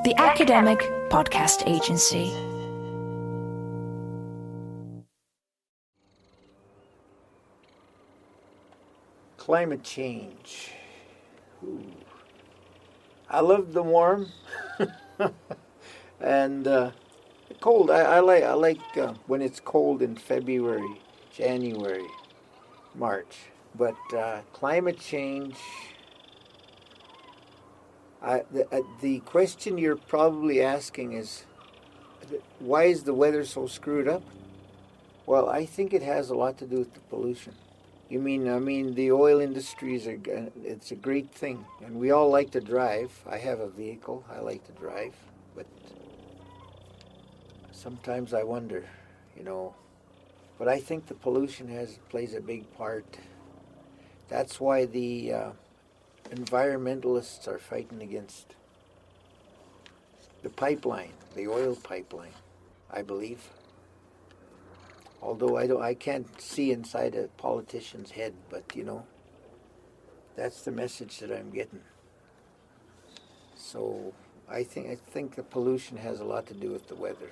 the academic podcast agency. Climate change. Ooh. I love the warm and cold. I like when it's cold in February, January, March. But climate change. The question you're probably asking is, why is the weather so screwed up? Well, I think it has a lot to do with the pollution. I mean, the oil industry it's a great thing, and we all like to drive. I have a vehicle. I like to drive, but sometimes I wonder, But I think the pollution plays a big part. That's why the environmentalists are fighting against the pipeline, the oil pipeline, I believe. Although I can't see inside a politician's head, but that's the message that I'm getting. So I think the pollution has a lot to do with the weather.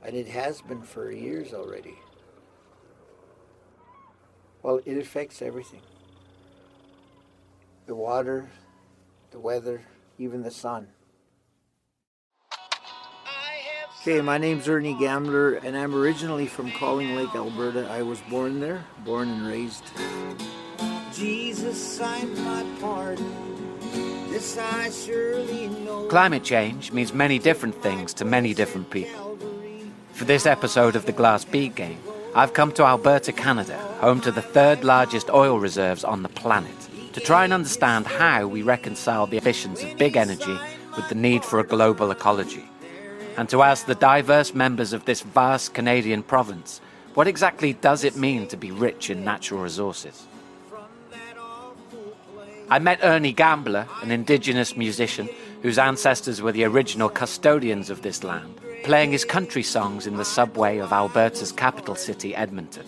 And it has been for years already. Well, it affects everything. The water, the weather, even the sun. Okay, my name's Ernie Gambler, and I'm originally from Calling Lake, Alberta. I was born there, born and raised. Jesus signed my pardon. This I surely know. Climate change means many different things to many different people. For this episode of the Glass Bead Game, I've come to Alberta, Canada, home to the third largest oil reserves on the planet, to try and understand how we reconcile the ambitions of big energy with the need for a global ecology. And to ask the diverse members of this vast Canadian province, what exactly does it mean to be rich in natural resources? I met Ernie Gambler, an Indigenous musician whose ancestors were the original custodians of this land, playing his country songs in the subway of Alberta's capital city, Edmonton,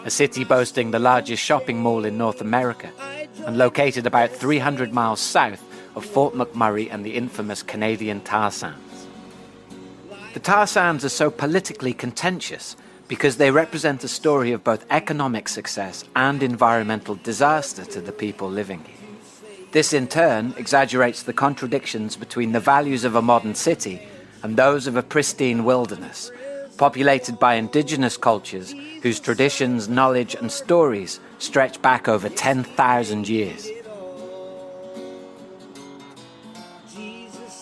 a city boasting the largest shopping mall in North America and located about 300 miles south of Fort McMurray and the infamous Canadian tar sands. The tar sands are so politically contentious because they represent a story of both economic success and environmental disaster to the people living here. This in turn exaggerates the contradictions between the values of a modern city and those of a pristine wilderness, populated by indigenous cultures whose traditions, knowledge and stories stretch back over 10,000 years.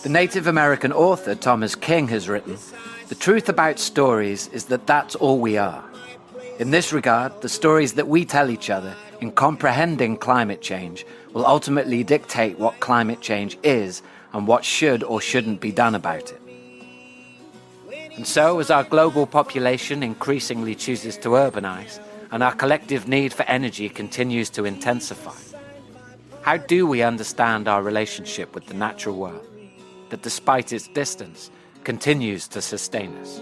The Native American author Thomas King has written, "The truth about stories is that that's all we are." In this regard, the stories that we tell each other in comprehending climate change will ultimately dictate what climate change is and what should or shouldn't be done about it. And so, as our global population increasingly chooses to urbanize and our collective need for energy continues to intensify, how do we understand our relationship with the natural world that, despite its distance, continues to sustain us?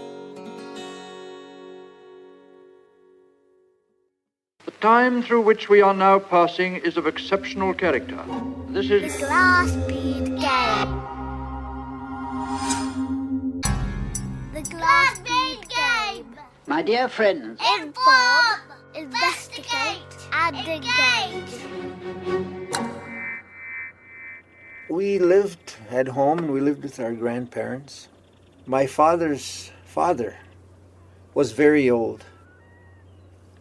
The time through which we are now passing is of exceptional character. This is the Glass Bead Game. The Glass Bead Game. My dear friends, Inform, investigate, and engage. We lived at home. We lived with our grandparents. My father's father was very old.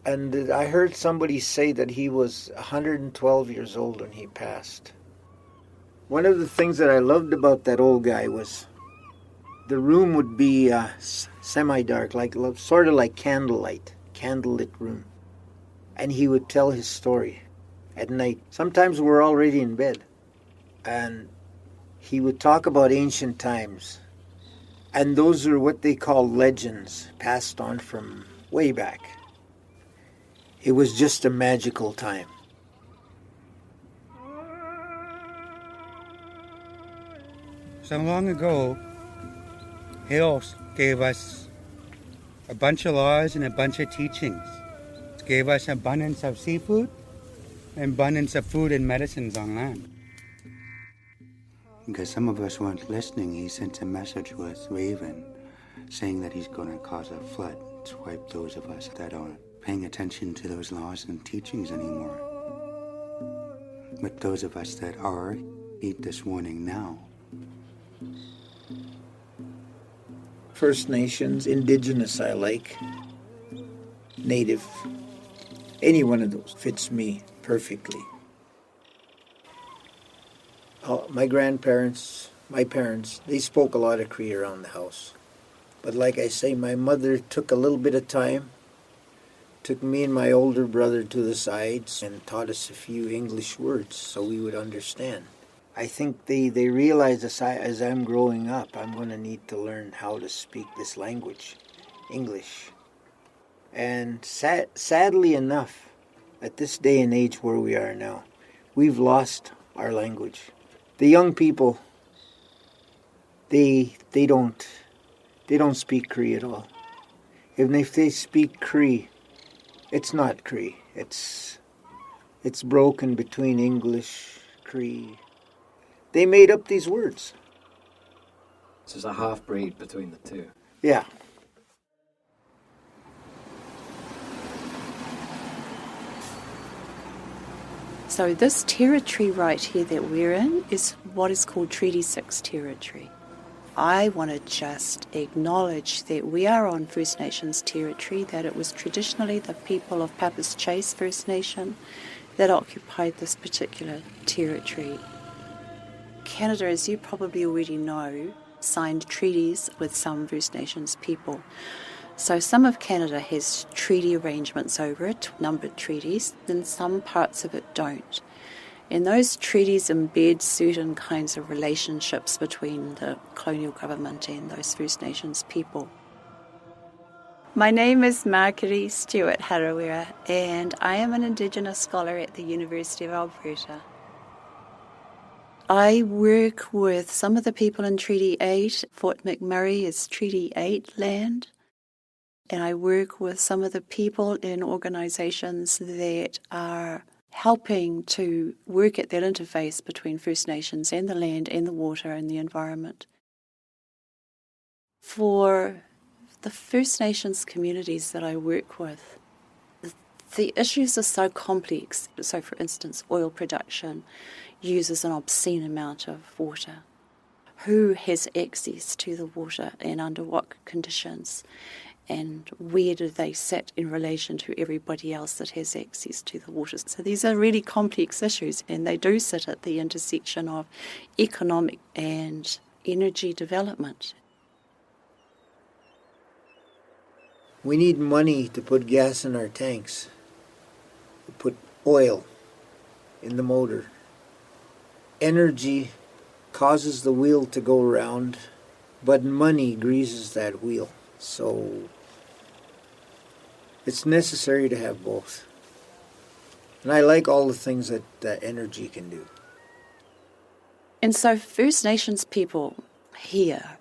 And I heard somebody say that he was 112 years old when he passed. One of the things that I loved about that old guy was the room would be semi-dark, sort of like candlelit room. And he would tell his story at night. Sometimes we're already in bed. And he would talk about ancient times. And those are what they call legends, passed on from way back. It was just a magical time. Some long ago, Hills gave us a bunch of laws and a bunch of teachings. It gave us abundance of seafood and abundance of food and medicines on land. Because some of us weren't listening, he sent a message with Raven saying that he's going to cause a flood to wipe those of us that aren't paying attention to those laws and teachings anymore. But those of us that are, heed this warning now. First Nations, Indigenous I like. Native. Any one of those fits me perfectly. My grandparents, my parents, they spoke a lot of Cree around the house. But like I say, my mother took a little bit of time, took me and my older brother to the sides and taught us a few English words so we would understand. I think they realized as I'm growing up, I'm going to need to learn how to speak this language, English. And sadly enough, at this day and age where we are now, we've lost our language. The young people, they don't speak Cree at all. If they speak Cree, it's not Cree. It's broken between English, Cree. They made up these words. So there's a half-breed between the two. Yeah. So this territory right here that we're in is what is called Treaty 6 territory. I want to just acknowledge that we are on First Nations territory, that it was traditionally the people of Papa's Chase First Nation that occupied this particular territory. Canada, as you probably already know, signed treaties with some First Nations people. So some of Canada has treaty arrangements over it, numbered treaties, and some parts of it don't. And those treaties embed certain kinds of relationships between the colonial government and those First Nations people. My name is Marjorie Stewart Harawira, and I am an Indigenous scholar at the University of Alberta. I work with some of the people in Treaty 8. Fort McMurray is Treaty 8 land. And I work with some of the people in organisations that are helping to work at that interface between First Nations and the land and the water and the environment. For the First Nations communities that I work with, the issues are so complex. So, for instance, oil production uses an obscene amount of water. Who has access to the water and under what conditions? And where do they sit in relation to everybody else that has access to the water? So these are really complex issues, and they do sit at the intersection of economic and energy development. We need money to put gas in our tanks, to put oil in the motor. Energy causes the wheel to go round, but money greases that wheel. So it's necessary to have both. And I like all the things that energy can do. And so First Nations people here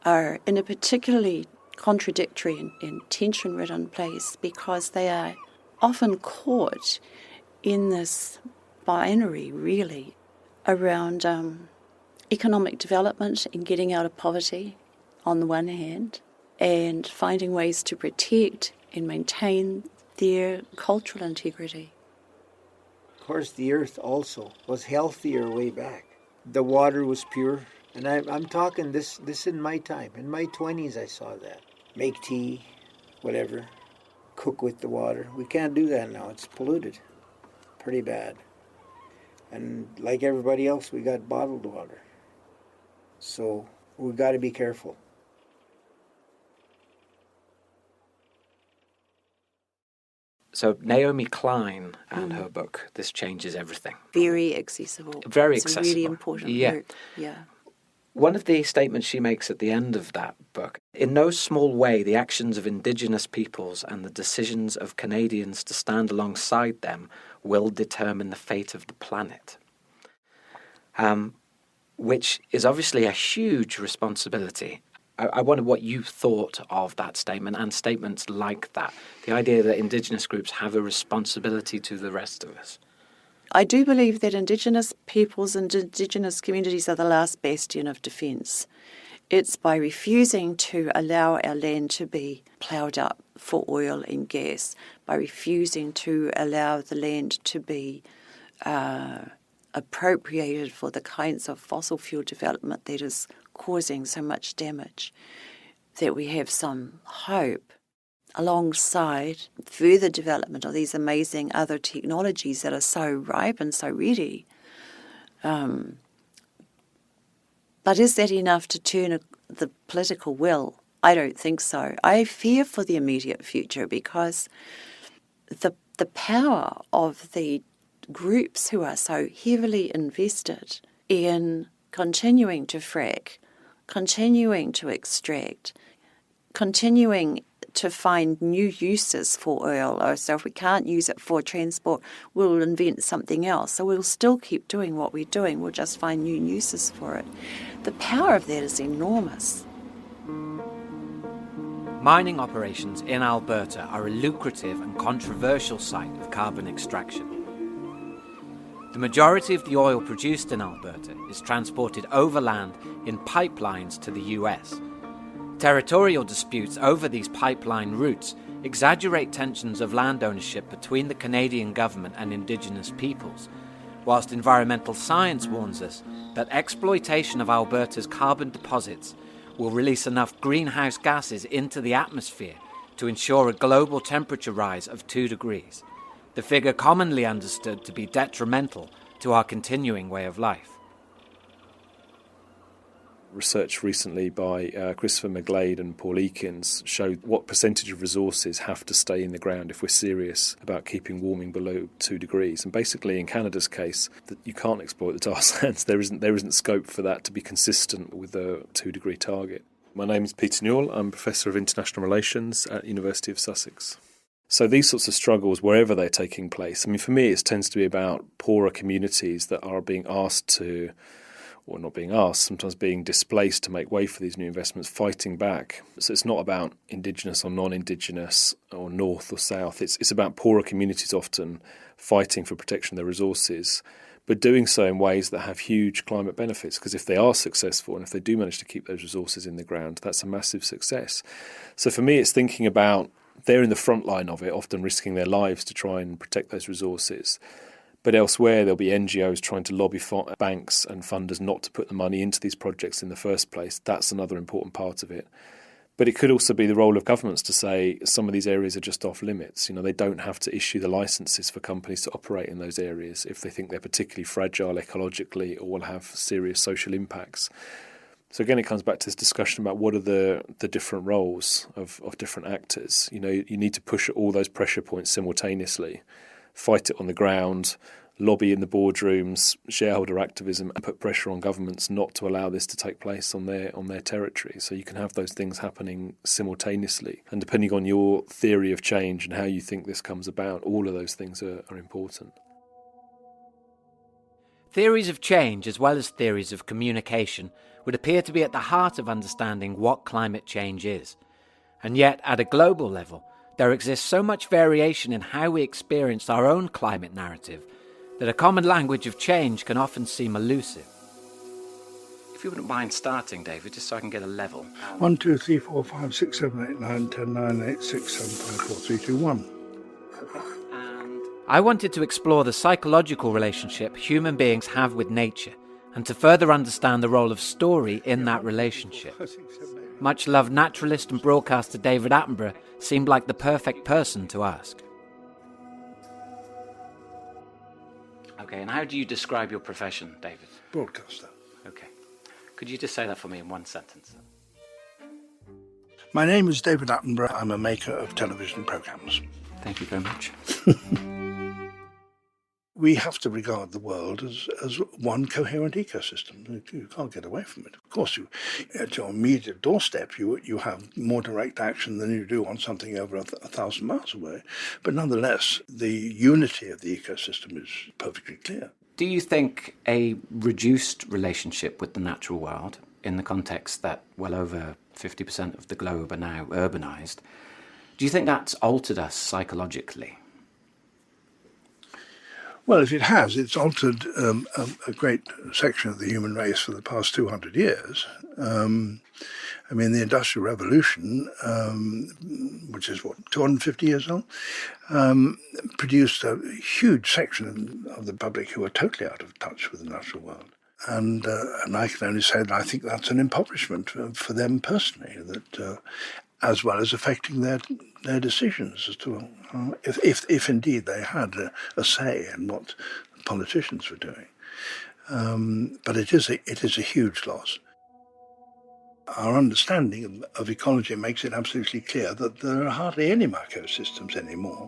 are in a particularly contradictory and tension-ridden place because they are often caught in this binary, really, around economic development and getting out of poverty on the one hand, and finding ways to protect and maintain their cultural integrity. Of course, the earth also was healthier way back. The water was pure. And I'm talking this in my time. In my 20s, I saw that. Make tea, whatever, cook with the water. We can't do that now. It's polluted. Pretty bad. And like everybody else, we got bottled water. So we've got to be careful. So Naomi Klein and her book, This Changes Everything. Very accessible. Very it's accessible. It's really important work. Yeah. One of the statements she makes at the end of that book, in no small way the actions of Indigenous peoples and the decisions of Canadians to stand alongside them will determine the fate of the planet. Which is obviously a huge responsibility. I wonder what you thought of that statement and statements like that. The idea that Indigenous groups have a responsibility to the rest of us. I do believe that Indigenous peoples and Indigenous communities are the last bastion of defence. It's by refusing to allow our land to be ploughed up for oil and gas, by refusing to allow the land to be appropriated for the kinds of fossil fuel development that is causing so much damage, that we have some hope alongside further development of these amazing other technologies that are so ripe and so ready. But is that enough to turn the political will? I don't think so. I fear for the immediate future because the power of the groups who are so heavily invested in continuing to frack, continuing to extract, continuing to find new uses for oil, or so if we can't use it for transport, we'll invent something else. So we'll still keep doing what we're doing, we'll just find new uses for it. The power of that is enormous. Mining operations in Alberta are a lucrative and controversial site of carbon extraction. The majority of the oil produced in Alberta is transported overland in pipelines to the US. Territorial disputes over these pipeline routes exaggerate tensions of land ownership between the Canadian government and Indigenous peoples, whilst environmental science warns us that exploitation of Alberta's carbon deposits will release enough greenhouse gases into the atmosphere to ensure a global temperature rise of 2 degrees, the figure commonly understood to be detrimental to our continuing way of life. Research recently by Christopher McGlade and Paul Eakins showed what percentage of resources have to stay in the ground if we're serious about keeping warming below 2 degrees. And basically, in Canada's case, that you can't exploit the tar sands. There isn't scope for that to be consistent with the 2 degree target. My name is Peter Newell. I'm Professor of International Relations at University of Sussex. So these sorts of struggles, wherever they're taking place, I mean, for me, it tends to be about poorer communities that are being asked to, or not being asked, sometimes being displaced to make way for these new investments, fighting back. So it's not about Indigenous or non-Indigenous or North or South. It's about poorer communities often fighting for protection of their resources, but doing so in ways that have huge climate benefits, because if they are successful and if they do manage to keep those resources in the ground, that's a massive success. So for me, it's thinking about they're in the front line of it, often risking their lives to try and protect those resources. But elsewhere, there'll be NGOs trying to lobby banks and funders not to put the money into these projects in the first place. That's another important part of it. But it could also be the role of governments to say some of these areas are just off limits. You know, they don't have to issue the licenses for companies to operate in those areas if they think they're particularly fragile ecologically or will have serious social impacts. So again, it comes back to this discussion about what are the different roles of different actors. You know, you need to push all those pressure points simultaneously, fight it on the ground, lobby in the boardrooms, shareholder activism, and put pressure on governments not to allow this to take place on their territory. So you can have those things happening simultaneously. And depending on your theory of change and how you think this comes about, all of those things are important. Theories of change, as well as theories of communication, would appear to be at the heart of understanding what climate change is. And yet, at a global level, there exists so much variation in how we experience our own climate narrative that a common language of change can often seem elusive. If you wouldn't mind starting, David, just so I can get a level. 1, 2, 3, 4, 5, 6, 7, 8, 9, 10, 9, 8, 6, 7, 5, 4, 3, 2, 1. I wanted to explore the psychological relationship human beings have with nature and to further understand the role of story in that relationship. Much-loved naturalist and broadcaster David Attenborough seemed like the perfect person to ask. Okay, and how do you describe your profession, David? Broadcaster. Okay. Could you just say that for me in one sentence? My name is David Attenborough. I'm a maker of television programmes. Thank you very much. We have to regard the world as one coherent ecosystem. You can't get away from it. Of course, at your immediate doorstep, you have more direct action than you do on something over 1,000 miles away. But nonetheless, the unity of the ecosystem is perfectly clear. Do you think a reduced relationship with the natural world, in the context that well over 50% of the globe are now urbanised, do you think that's altered us psychologically? Well, if it has, it's altered a great section of the human race for the past 200 years. I mean, the Industrial Revolution, which is, 250 years old, produced a huge section of the public who are totally out of touch with the natural world. And I can only say that I think that's an impoverishment for them personally, that as well as affecting their decisions as to if indeed they had a say in what politicians were doing. But it is a huge loss. Our understanding of ecology makes it absolutely clear that there are hardly any microsystems anymore.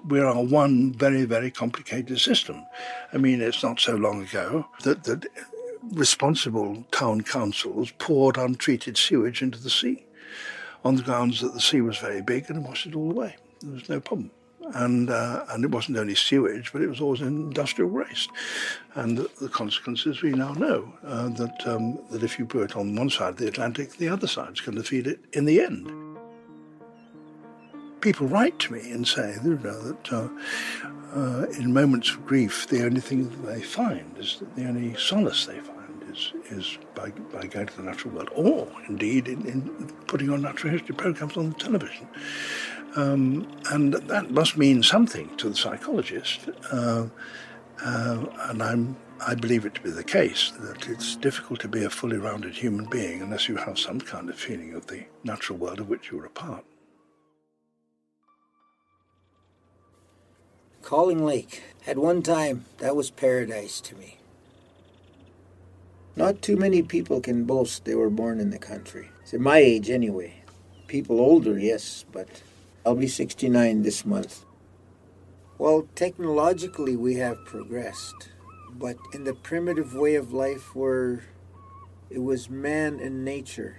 We are one very, very complicated system. I mean, it's not so long ago that responsible town councils poured untreated sewage into the sea on the grounds that the sea was very big and washed it all away. There was no problem. And it wasn't only sewage, but it was also industrial waste. And the consequences we now know, that if you put it on one side of the Atlantic, the other side's going to feed it in the end. People write to me and say that in moments of grief, the only thing that they find is that the only solace they find is by going to the natural world, or indeed in putting on natural history programs on the television. And that must mean something to the psychologist, and I believe it to be the case that it's difficult to be a fully rounded human being unless you have some kind of feeling of the natural world of which you're a part. Calling Lake. At one time, that was paradise to me. Not too many people can boast they were born in the country. It's at my age anyway. People older, yes, but I'll be 69 this month. Well, technologically we have progressed, but in the primitive way of life where it was man and nature,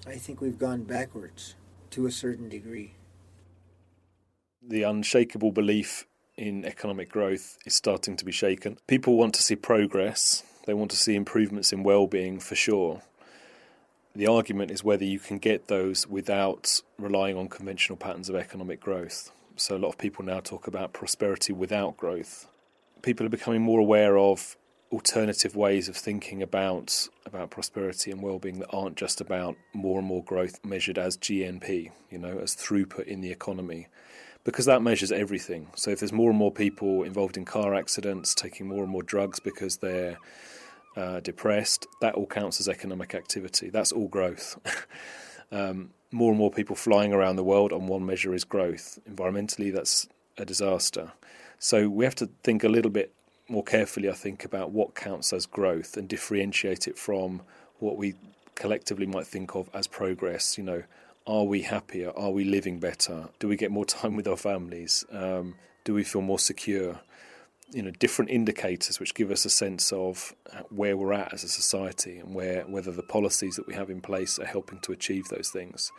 I think we've gone backwards to a certain degree. The unshakable belief in economic growth is starting to be shaken. People want to see progress. They want to see improvements in well-being for sure. The argument is whether you can get those without relying on conventional patterns of economic growth. So a lot of people now talk about prosperity without growth. People are becoming more aware of alternative ways of thinking about prosperity and well-being that aren't just about more and more growth measured as GNP, as throughput in the economy, because that measures everything. So if there's more and more people involved in car accidents, taking more and more drugs because they're depressed, that all counts as economic activity. That's all growth. More and more people flying around the world on one measure is growth. Environmentally, that's a disaster. So we have to think a little bit more carefully, I think, about what counts as growth and differentiate it from what we collectively might think of as progress. Are we happier? Are we living better? Do we get more time with our families? Do we feel more secure? Different indicators which give us a sense of where we're at as a society and whether the policies that we have in place are helping to achieve those things.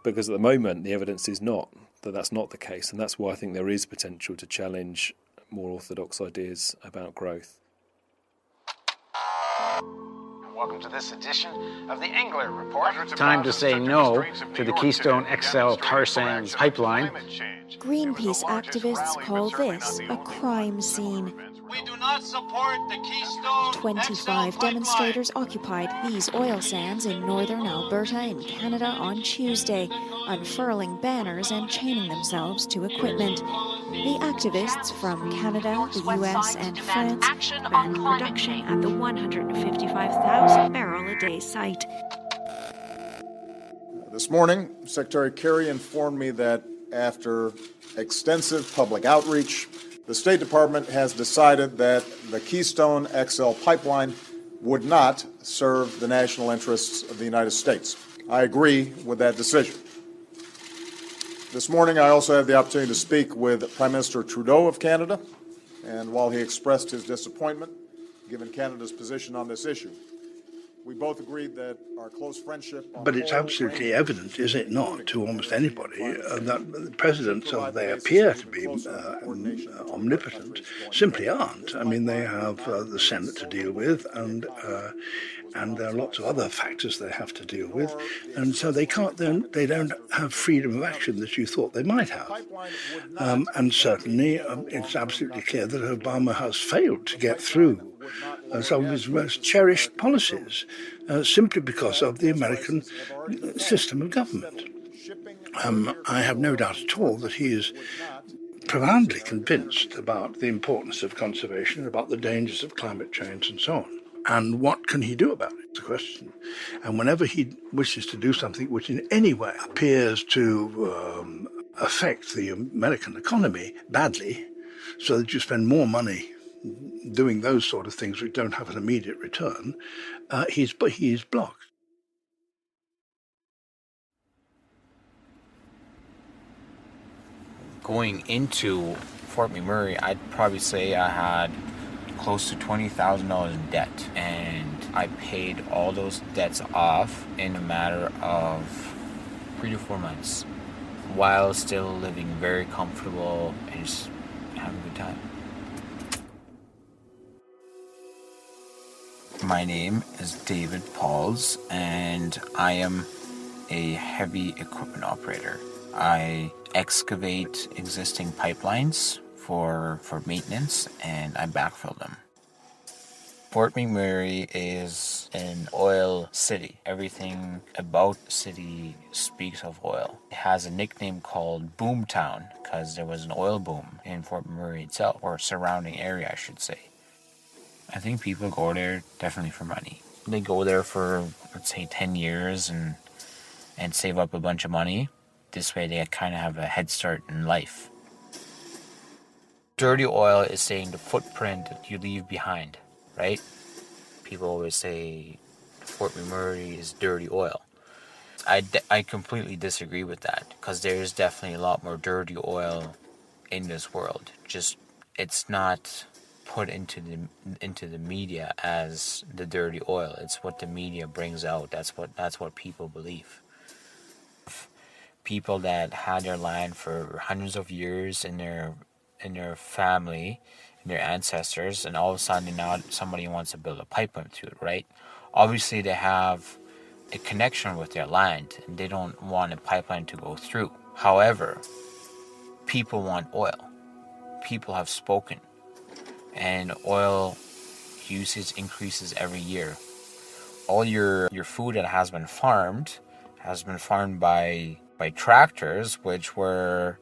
Because at the moment, the evidence is not that that's not the case, and that's why I think there is potential to challenge more orthodox ideas about growth. Welcome to this edition of the Engler Report. Time to say no to the Keystone XL tar sands pipeline. Greenpeace activists call this a crime scene. We do not support the Keystone 25 demonstrators occupied these oil sands in northern Alberta in Canada on Tuesday, unfurling banners and chaining themselves to equipment. The activists from Canada, the US, and France banned production at the 155,000-barrel-a-day site. This morning, Secretary Kerry informed me that after extensive public outreach, the State Department has decided that the Keystone XL pipeline would not serve the national interests of the United States. I agree with that decision. This morning, I also had the opportunity to speak with Prime Minister Trudeau of Canada, and while he expressed his disappointment given Canada's position on this issue, We both agreed that our close friendship... But it's absolutely evident, is it not, to almost anybody, that the presidents, although they appear to be omnipotent, simply aren't. I mean, they have the Senate to deal with, and there are lots of other factors they have to deal with, and so they don't have freedom of action that you thought they might have. And certainly, it's absolutely clear that Obama has failed to get through some of his most cherished policies, simply because of the American system of government. I have no doubt at all that he is profoundly convinced about the importance of conservation, about the dangers of climate change and so on. And what can he do about it, is the question. And whenever he wishes to do something which in any way appears to affect the American economy badly, so that you spend more money doing those sort of things which don't have an immediate return, he's blocked. Going into Fort McMurray, I'd probably say I had close to $20,000 in debt, and I paid all those debts off in a matter of 3 to 4 months, while still living very comfortable and just having a good time. My name is David Pauls, and I am a heavy equipment operator. I excavate existing pipelines for maintenance, and I backfill them. Fort McMurray is an oil city. Everything about the city speaks of oil. It has a nickname called Boomtown because there was an oil boom in Fort McMurray itself, or surrounding area, I should say. I think people go there definitely for money. They go there for, let's say, 10 years and save up a bunch of money. This way they kind of have a head start in life. Dirty oil is saying the footprint that you leave behind, right? People always say Fort McMurray is dirty oil. I completely disagree with that, because there is definitely a lot more dirty oil in this world. Just it's not put into the media as the dirty oil. It's what the media brings out. That's what people believe. People that had their land for hundreds of years in their family, and their ancestors, and all of a sudden now somebody wants to build a pipeline to it, right? Obviously they have a connection with their land and they don't want a pipeline to go through. However, people want oil. People have spoken, and oil usage increases every year. All your food that has been farmed by tractors, which were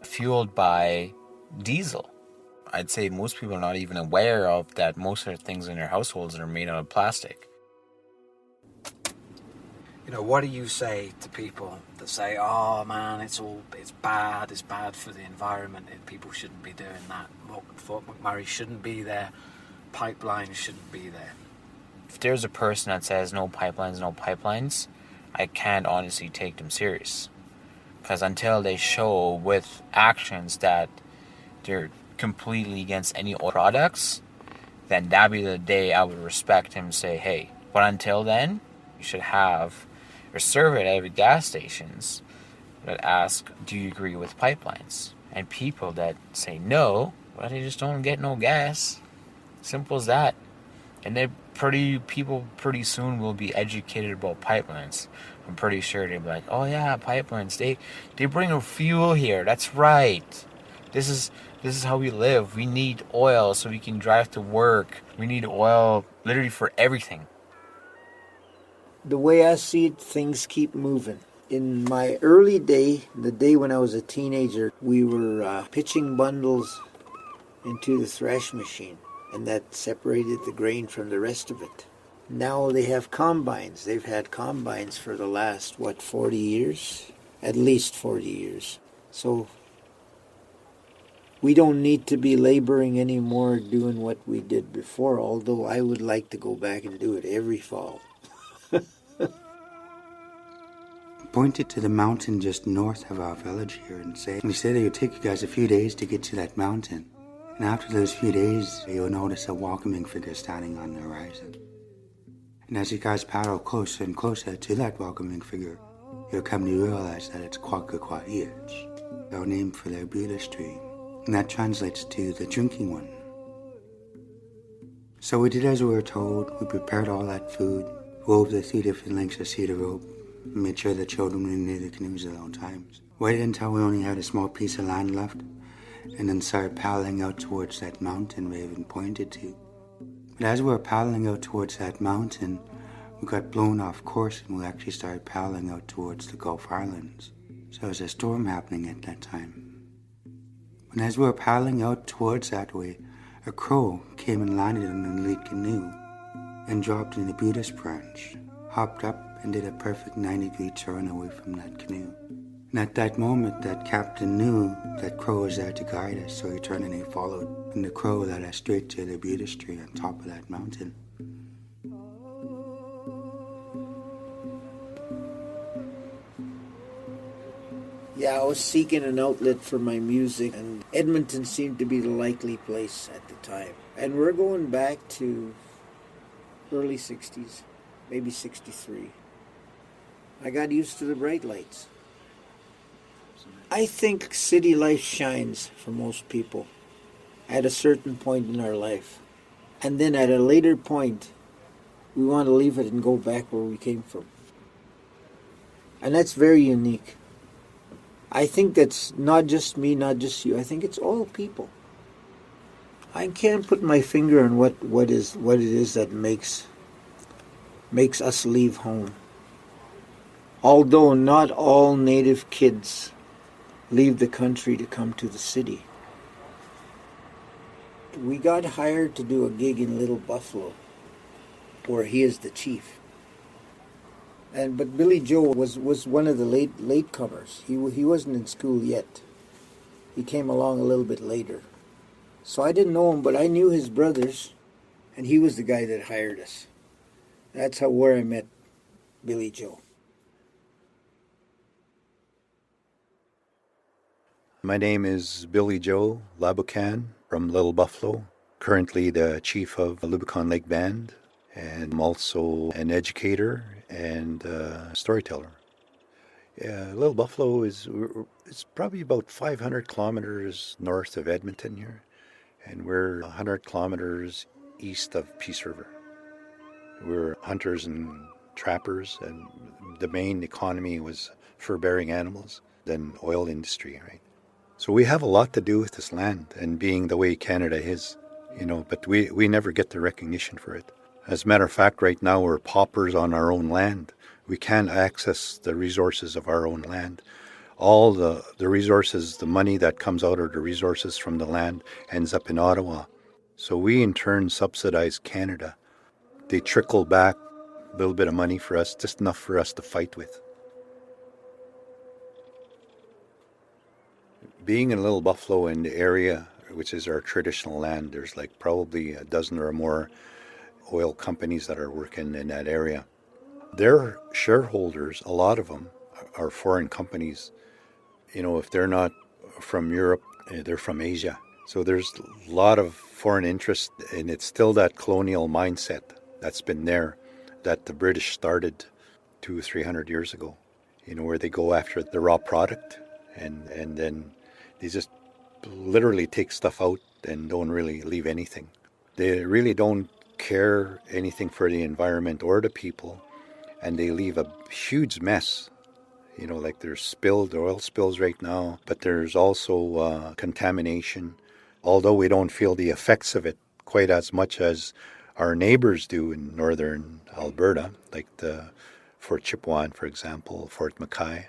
fueled by diesel. I'd say most people are not even aware of that. Most of the things in their households are made out of plastic. You know, what do you say to people that say, "Oh man, it's bad for the environment, and people shouldn't be doing that. Fort McMurray shouldn't be there. Pipelines shouldn't be there." If there's a person that says no pipelines, I can't honestly take them serious. Because until they show with actions that they're completely against any oil products, then that'd be the day I would respect him and say, hey. But until then, you should have a survey at every gas stations that ask, do you agree with pipelines? And people that say no, well, they just don't get no gas. Simple as that. And people pretty soon will be educated about pipelines. I'm pretty sure they'll be like, oh yeah, pipelines, they bring a fuel here. That's right. This is how we live. We need oil so we can drive to work. We need oil literally for everything. The way I see it, things keep moving. In my early day, the day when I was a teenager, we were pitching bundles into the thrash machine, and that separated the grain from the rest of it. Now they have combines. They've had combines for the last, 40 years? At least 40 years. So we don't need to be laboring anymore doing what we did before, although I would like to go back and do it every fall. Pointed to the mountain just north of our village here and said it would take you guys a few days to get to that mountain. And after those few days, you'll notice a welcoming figure standing on the horizon. And as you guys paddle closer and closer to that welcoming figure, you'll come to realize that it's Kwakakwa-Iyach, our name for their Buddhist tree, and that translates to the drinking one. So we did as we were told. We prepared all that food, wove the 3 different lengths of cedar rope, and made sure the children were near the canoes at all times. Waited until we only had a small piece of land left, and then started paddling out towards that mountain Raven pointed to. But as we were paddling out towards that mountain, we got blown off course and we actually started paddling out towards the Gulf Islands. So there was a storm happening at that time. And as we were paddling out towards that way, a crow came and landed in the lead canoe and dropped in the Buddhist branch, hopped up and did a perfect 90-degree turn away from that canoe. And at that moment, that captain knew that crow was there to guide us, so he turned and he followed. And the crow led us straight to the Buddhist tree on top of that mountain. Yeah, I was seeking an outlet for my music, and Edmonton seemed to be the likely place at the time. And we're going back to early 60s, maybe 63. I got used to the bright lights. I think city life shines for most people at a certain point in our life. And then at a later point, we want to leave it and go back where we came from. And that's very unique. I think that's not just me, not just you. I think it's all people. I can't put my finger on what it is that makes us leave home. Although not all native kids leave the country to come to the city. We got hired to do a gig in Little Buffalo, where he is the chief. But Billy Joe was one of the latecomers. He wasn't in school yet. He came along a little bit later. So I didn't know him, but I knew his brothers, and he was the guy that hired us. That's where I met Billy Joe. My name is Billy Joe Labucan from Little Buffalo, currently the chief of the Lubicon Lake Band, and I'm also an educator and storyteller. Little Buffalo is probably about 500 kilometers north of Edmonton here, and we're 100 kilometers east of Peace River. We're hunters and trappers, and the main economy was fur-bearing animals, then oil industry, right? So we have a lot to do with this land, and being the way Canada is, but we never get the recognition for it. As a matter of fact, right now we're paupers on our own land. We can't access the resources of our own land. All the resources, the money that comes out of the resources from the land ends up in Ottawa. So we in turn subsidize Canada. They trickle back a little bit of money for us, just enough for us to fight with. Being in Little Buffalo in the area, which is our traditional land, there's like probably a dozen or more oil companies that are working in that area. Their shareholders, a lot of them, are foreign companies. If they're not from Europe, they're from Asia. So there's a lot of foreign interest, and it's still that colonial mindset that's been there, that the British started 200 or 300 years ago, where they go after the raw product and then they just literally take stuff out and don't really leave anything. They really don't care anything for the environment or the people, and they leave a huge mess. Like there's oil spills right now, but there's also contamination. Although we don't feel the effects of it quite as much as our neighbors do in northern Alberta, like the Fort Chipewyan, for example, Fort Mackay.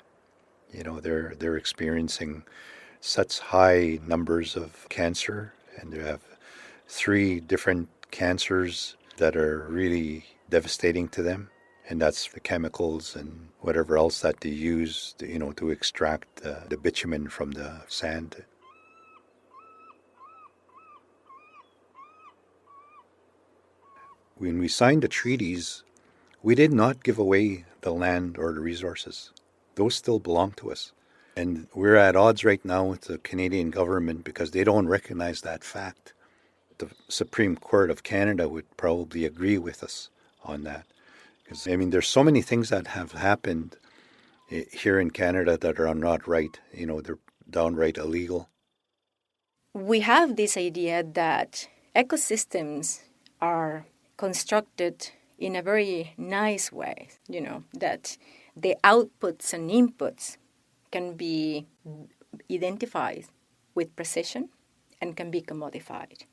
They're experiencing such high numbers of cancer, and they have 3 different cancers that are really devastating to them, and that's the chemicals and whatever else that they use to extract the bitumen from the sand. When we signed the treaties, we did not give away the land or the resources. Those still belong to us. And we're at odds right now with the Canadian government because they don't recognize that fact. The Supreme Court of Canada would probably agree with us on that. Because, I mean, there's so many things that have happened here in Canada that are not right. You know, they're downright illegal. We have this idea that ecosystems are constructed in a very nice way, you know, that the outputs and inputs can be identified with precision and can be commodified.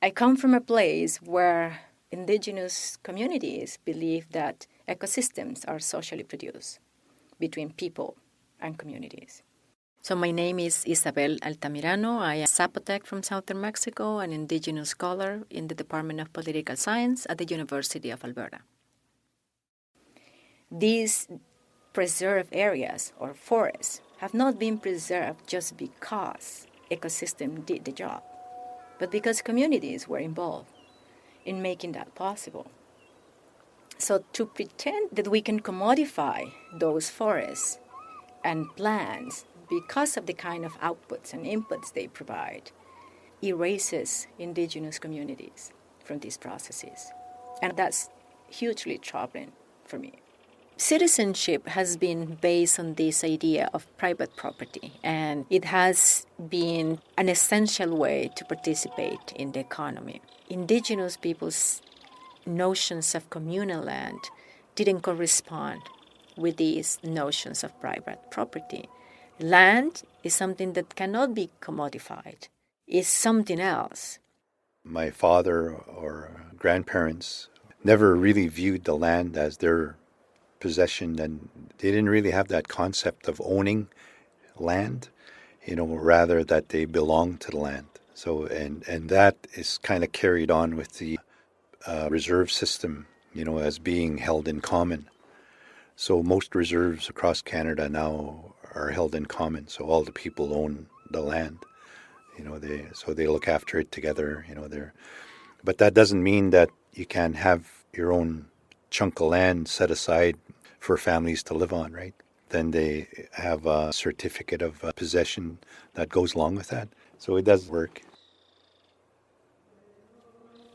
I come from a place where Indigenous communities believe that ecosystems are socially produced between people and communities. So my name is Isabel Altamirano. I am a Zapotec from southern Mexico, an Indigenous scholar in the Department of Political Science at the University of Alberta. These preserved areas or forests have not been preserved just because ecosystem did the job, but because communities were involved in making that possible. So to pretend that we can commodify those forests and plants because of the kind of outputs and inputs they provide erases Indigenous communities from these processes. And that's hugely troubling for me. Citizenship has been based on this idea of private property, and it has been an essential way to participate in the economy. Indigenous people's notions of communal land didn't correspond with these notions of private property. Land is something that cannot be commodified. It's something else. My father or grandparents never really viewed the land as their possession, and they didn't really have that concept of owning land, you know, rather that they belong to the land. So, and that is kind of carried on with the reserve system, you know, as being held in common. So most reserves across Canada now are held in common. So all the people own the land, you know, they look after it together, you know, but that doesn't mean that you can have your own chunk of land set aside for families to live on, right? Then they have a certificate of possession that goes along with that. So it does work.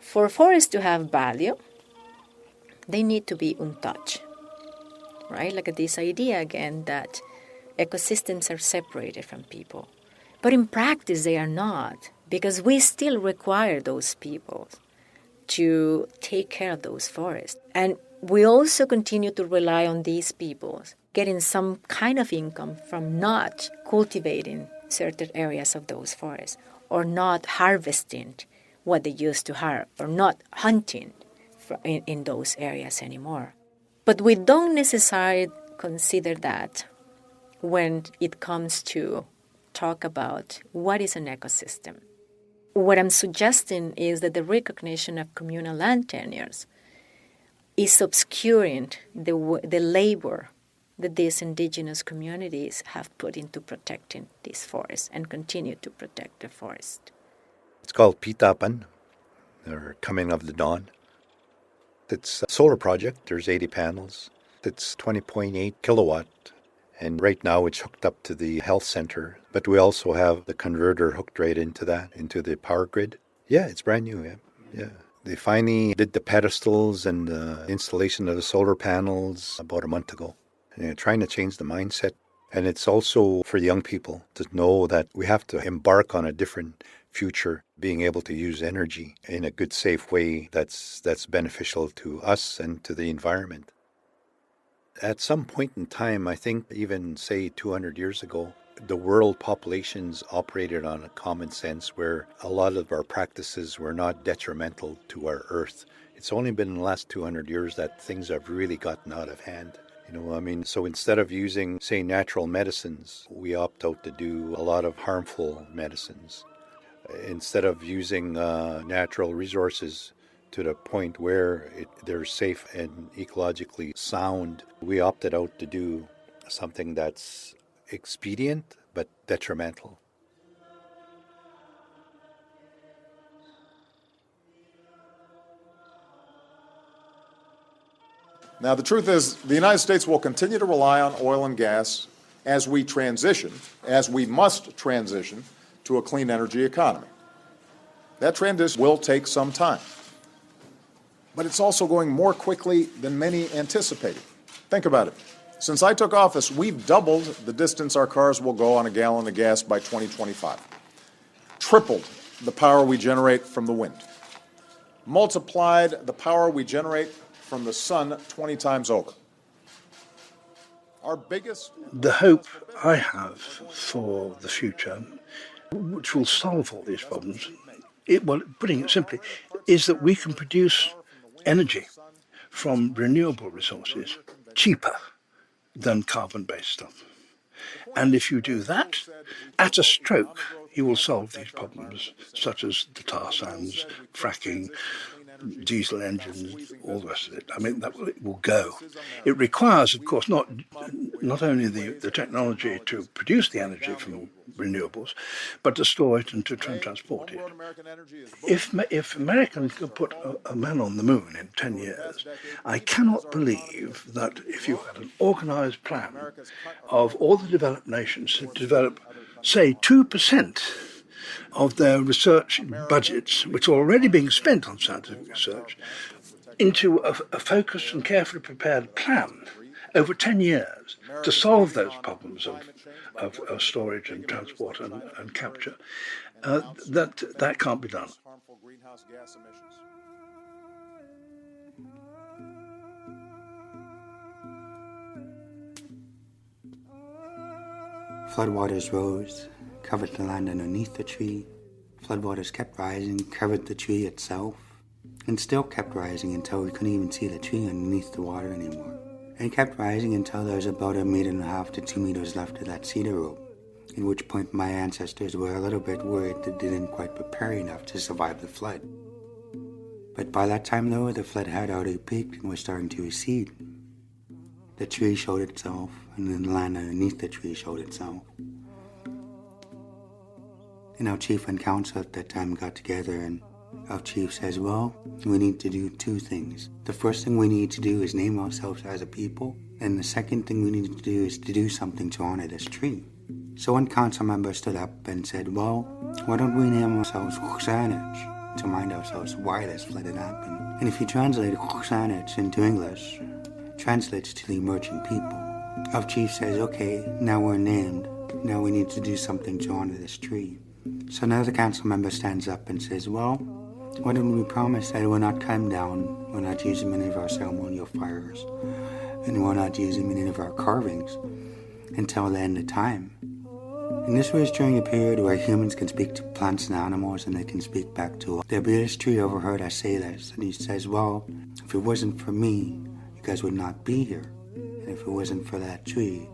For forests to have value, they need to be untouched, right? Like this idea again that ecosystems are separated from people. But in practice, they are not, because we still require those people to take care of those forests. And we also continue to rely on these people getting some kind of income from not cultivating certain areas of those forests or not harvesting what they used to harvest or not hunting in those areas anymore. But we don't necessarily consider that when it comes to talk about what is an ecosystem. What I'm suggesting is that the recognition of communal land tenures is obscuring the labor that these Indigenous communities have put into protecting these forests and continue to protect the forest. It's called Pitapan, or Coming of the Dawn. It's a solar project. There's 80 panels. It's 20.8 kilowatt. And right now it's hooked up to the health center. But we also have the converter hooked right into that, into the power grid. Yeah, it's brand new. Yeah. They finally did the pedestals and the installation of the solar panels about a month ago. And trying to change the mindset. And it's also for young people to know that we have to embark on a different future, being able to use energy in a good, safe way that's beneficial to us and to the environment. At some point in time, I think even, say, 200 years ago, the world populations operated on a common sense where a lot of our practices were not detrimental to our earth. It's only been in the last 200 years that things have really gotten out of hand. You know, I mean, so instead of using, say, natural medicines, we opt out to do a lot of harmful medicines. Instead of using natural resources to the point where they're safe and ecologically sound, we opted out to do something that's expedient but detrimental. Now, the truth is, the United States will continue to rely on oil and gas as we must transition to a clean energy economy. That transition will take some time. but it's also going more quickly than many anticipated. Think about it. Since I took office, we've doubled the distance our cars will go on a gallon of gas by 2025, tripled the power we generate from the wind, multiplied the power we generate from the sun 20 times over. Our biggest... The hope I have for the future, which will solve all these problems, putting it simply, is that we can produce energy from renewable resources cheaper than carbon-based stuff. And if you do that, at a stroke, you will solve these problems, such as the tar sands, fracking, diesel engines, all the rest of it. I mean, it will go. It requires, of course, not only the technology to produce the energy from renewables, but to store it and to transport it. If Americans could put a man on the moon in 10 years, I cannot believe that if you had an organized plan of all the developed nations to develop, say, 2% of their research budgets, which are already being spent on scientific research, into a focused and carefully prepared plan over 10 years to solve those problems of storage and transport and capture, that can't be done. Floodwaters rose, covered the land underneath the tree. Floodwaters kept rising, covered the tree itself, and still kept rising until we couldn't even see the tree underneath the water anymore. And kept rising until there was about 1.5 meters to 2 meters left of that cedar rope, at which point my ancestors were a little bit worried that they didn't quite prepare enough to survive the flood. But by that time, though, the flood had already peaked and was starting to recede. The tree showed itself, and then the land underneath the tree showed itself. And our chief and council at that time got together, and our chief says, well, we need to do 2 things. The first thing we need to do is name ourselves as a people, and the second thing we need to do is to do something to honor this tree. So one council member stood up and said, well, why don't we name ourselves Huxanich, to remind ourselves why this flood had happened. And if you translate Huxanich into English, translates to the emerging people. Our chief says, okay, now we're named. Now we need to do something to honor this tree. So another council member stands up and says, well, why don't we promise that we're not cutting down, we're not using any of our ceremonial fires, and we're not using any of our carvings until the end of time. And this was during a period where humans can speak to plants and animals, and they can speak back to us. The British tree overheard us say this, and he says, well, if it wasn't for me, you guys would not be here. And if it wasn't for that tree,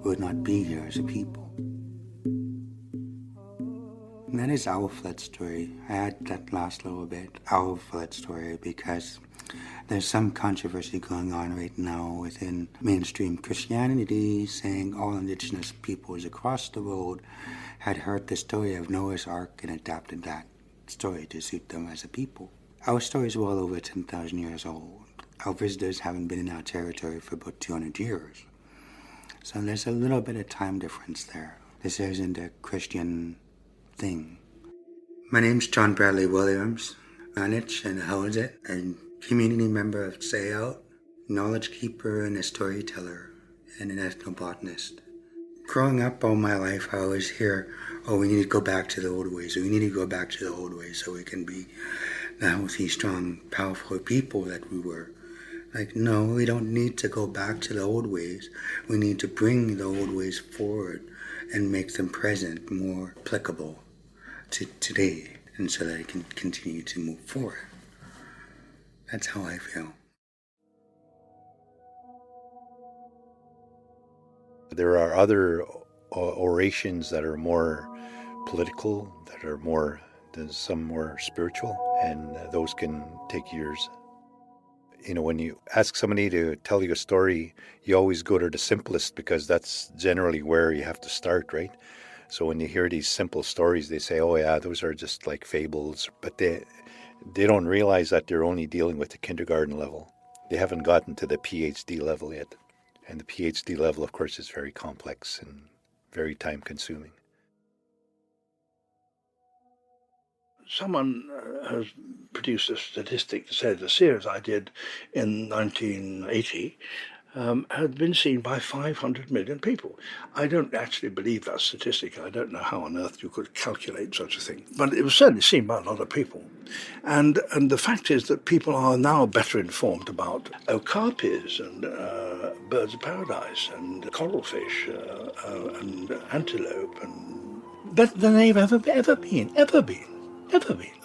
we would not be here as a people. And that is our flood story. I add that last little bit, our flood story, because there's some controversy going on right now within mainstream Christianity saying all indigenous peoples across the world had heard the story of Noah's Ark and adapted that story to suit them as a people. Our story is well over 10,000 years old. Our visitors haven't been in our territory for about 200 years. So there's a little bit of time difference there. This isn't a Christian thing. My name's John Bradley Williams, manage and house it, and community member of SAOUT, knowledge keeper and a storyteller, and an ethnobotanist. Growing up all my life, I always hear, oh, we need to go back to the old ways, we need to go back to the old ways so we can be the healthy, strong, powerful people that we were. Like, no, we don't need to go back to the old ways. We need to bring the old ways forward and make them present, more applicable to today, and so that it can continue to move forward. That's how I feel. There are other orations that are more political, that are more, some more spiritual, and those can take years. You know, when you ask somebody to tell you a story, you always go to the simplest because that's generally where you have to start, right? So when you hear these simple stories, they say, oh yeah, those are just like fables. But they don't realize that they're only dealing with the kindergarten level. They haven't gotten to the PhD level yet. And the PhD level, of course, is very complex and very time-consuming. Someone has produced a statistic that said the series I did in 1980 had been seen by 500 million people. I don't actually believe that statistic. I don't know how on earth you could calculate such a thing. But it was certainly seen by a lot of people. And the fact is that people are now better informed about okapis and birds of paradise and coral fish and antelope and better than they've ever been.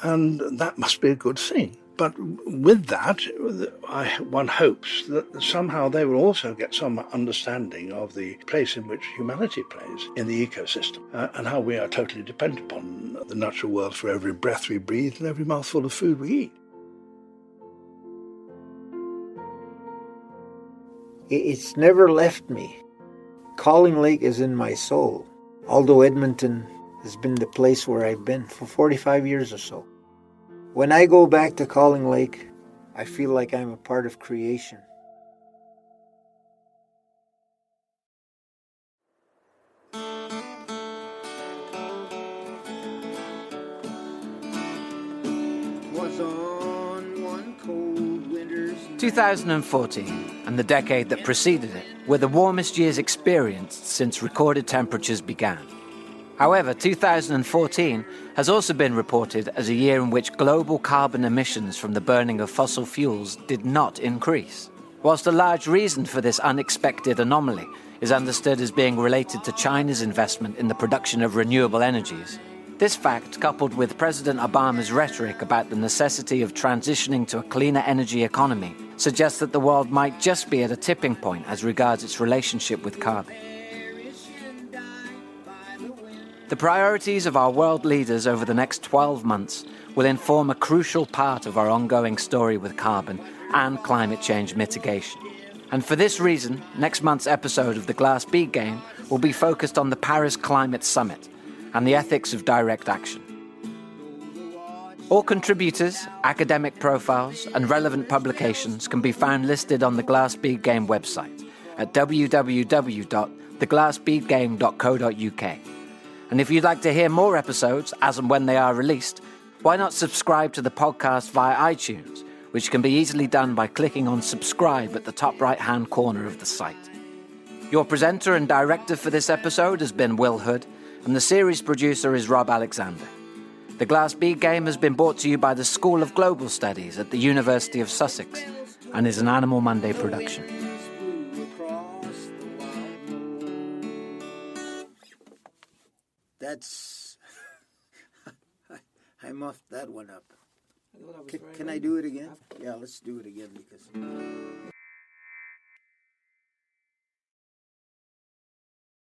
And that must be a good thing. But with that, one hopes that somehow they will also get some understanding of the place in which humanity plays in the ecosystem and how we are totally dependent upon the natural world for every breath we breathe and every mouthful of food we eat. It's never left me. Calling Lake is in my soul, although Edmonton has been the place where I've been for 45 years or so. When I go back to Calling Lake, I feel like I'm a part of creation. Was on one cold winter's 2014 and the decade that preceded it were the warmest years experienced since recorded temperatures began. However, 2014 has also been reported as a year in which global carbon emissions from the burning of fossil fuels did not increase. Whilst a large reason for this unexpected anomaly is understood as being related to China's investment in the production of renewable energies, this fact, coupled with President Obama's rhetoric about the necessity of transitioning to a cleaner energy economy, suggests that the world might just be at a tipping point as regards its relationship with carbon. The priorities of our world leaders over the next 12 months will inform a crucial part of our ongoing story with carbon and climate change mitigation. And for this reason, next month's episode of the Glass Bead Game will be focused on the Paris Climate Summit and the ethics of direct action. All contributors, academic profiles, and relevant publications can be found listed on the Glass Bead Game website at www.theglassbeadgame.co.uk. And if you'd like to hear more episodes as and when they are released, why not subscribe to the podcast via iTunes, which can be easily done by clicking on subscribe at the top right-hand corner of the site. Your presenter and director for this episode has been Will Hood, and the series producer is Rob Alexander. The Glass Bead Game has been brought to you by the School of Global Studies at the University of Sussex and is an Animal Monday production. That's... I muffed that one up. Can I do it again? Yeah, let's do it again because...